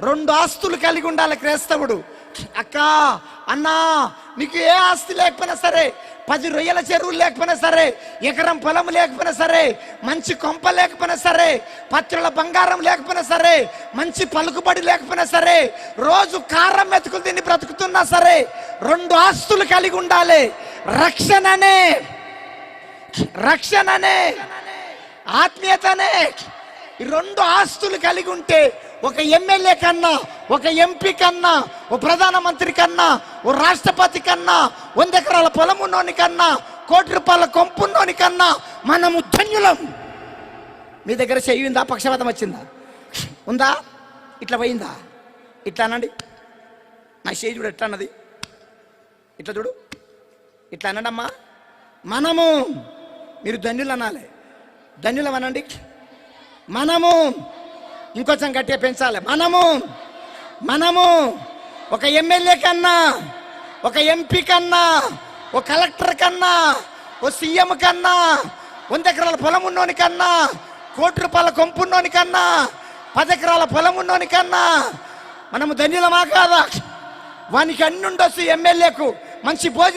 రెండు ఆస్తులు కలిగి ఉండాలి క్రైస్తవుడు. అక్క, అన్నా, నీకు ఏ ఆస్తి లేకపోయినా సరే, 10 రొయ్యల చెరువులు లేకపోయినా సరే, ఎకరం పొలం లేకపోయినా సరే, మంచి కొంప లేకపోయినా సరే, పత్రుల బంగారం లేకపోయినా సరే, మంచి పలుకుబడి లేకపోయినా సరే, రోజు కారం మెతుకులు తిని బ్రతుకుతున్నా సరే, 2 ఆస్తులు కలిగి ఉండాలి. రక్షణనే ఆత్మీయతనే. ఈ 2 ఆస్తులు కలిగి ఉంటే ఒక ఎమ్మెల్యే కన్నా, ఒక ఎంపీ కన్నా, ఓ ప్రధానమంత్రి కన్నా, ఓ రాష్ట్రపతి కన్నా, 100 ఎకరాల పొలం ఉన్నోని కన్నా, 1 కోటి రూపాయల కొంపున్నోని కన్నా మనము ధన్యులం. మీ దగ్గర చెయ్యిందా? పక్షపాతం వచ్చిందా? ఉందా? ఇట్లా పోయిందా? ఇట్లా అనండి. నా చేయి చూడు ఎట్లా అన్నది. ఇట్లా చూడు, ఇట్లా అనండి అమ్మా. మనము, మీరు ధన్యులు అనాలి. ధన్యులం అనండి. మనము, ఇంకొంచెం గట్టిగా పెంచాలి. మనము ఒక ఎమ్మెల్యే కన్నా, ఒక ఎంపీ కన్నా, ఒక కలెక్టర్ కన్నా, ఓ సీఎం కన్నా, 100 ఎకరాల పొలం ఉన్నోని కన్నా, 1 కోటి రూపాయల కొంపున్నోని కన్నా, 10 ఎకరాల పొలం ఉన్నోని కన్నా మనము ధన్యులమా కాదా? వానికి అన్ని ఉండొచ్చు. ఎమ్మెల్యేకు మంచి భోజనం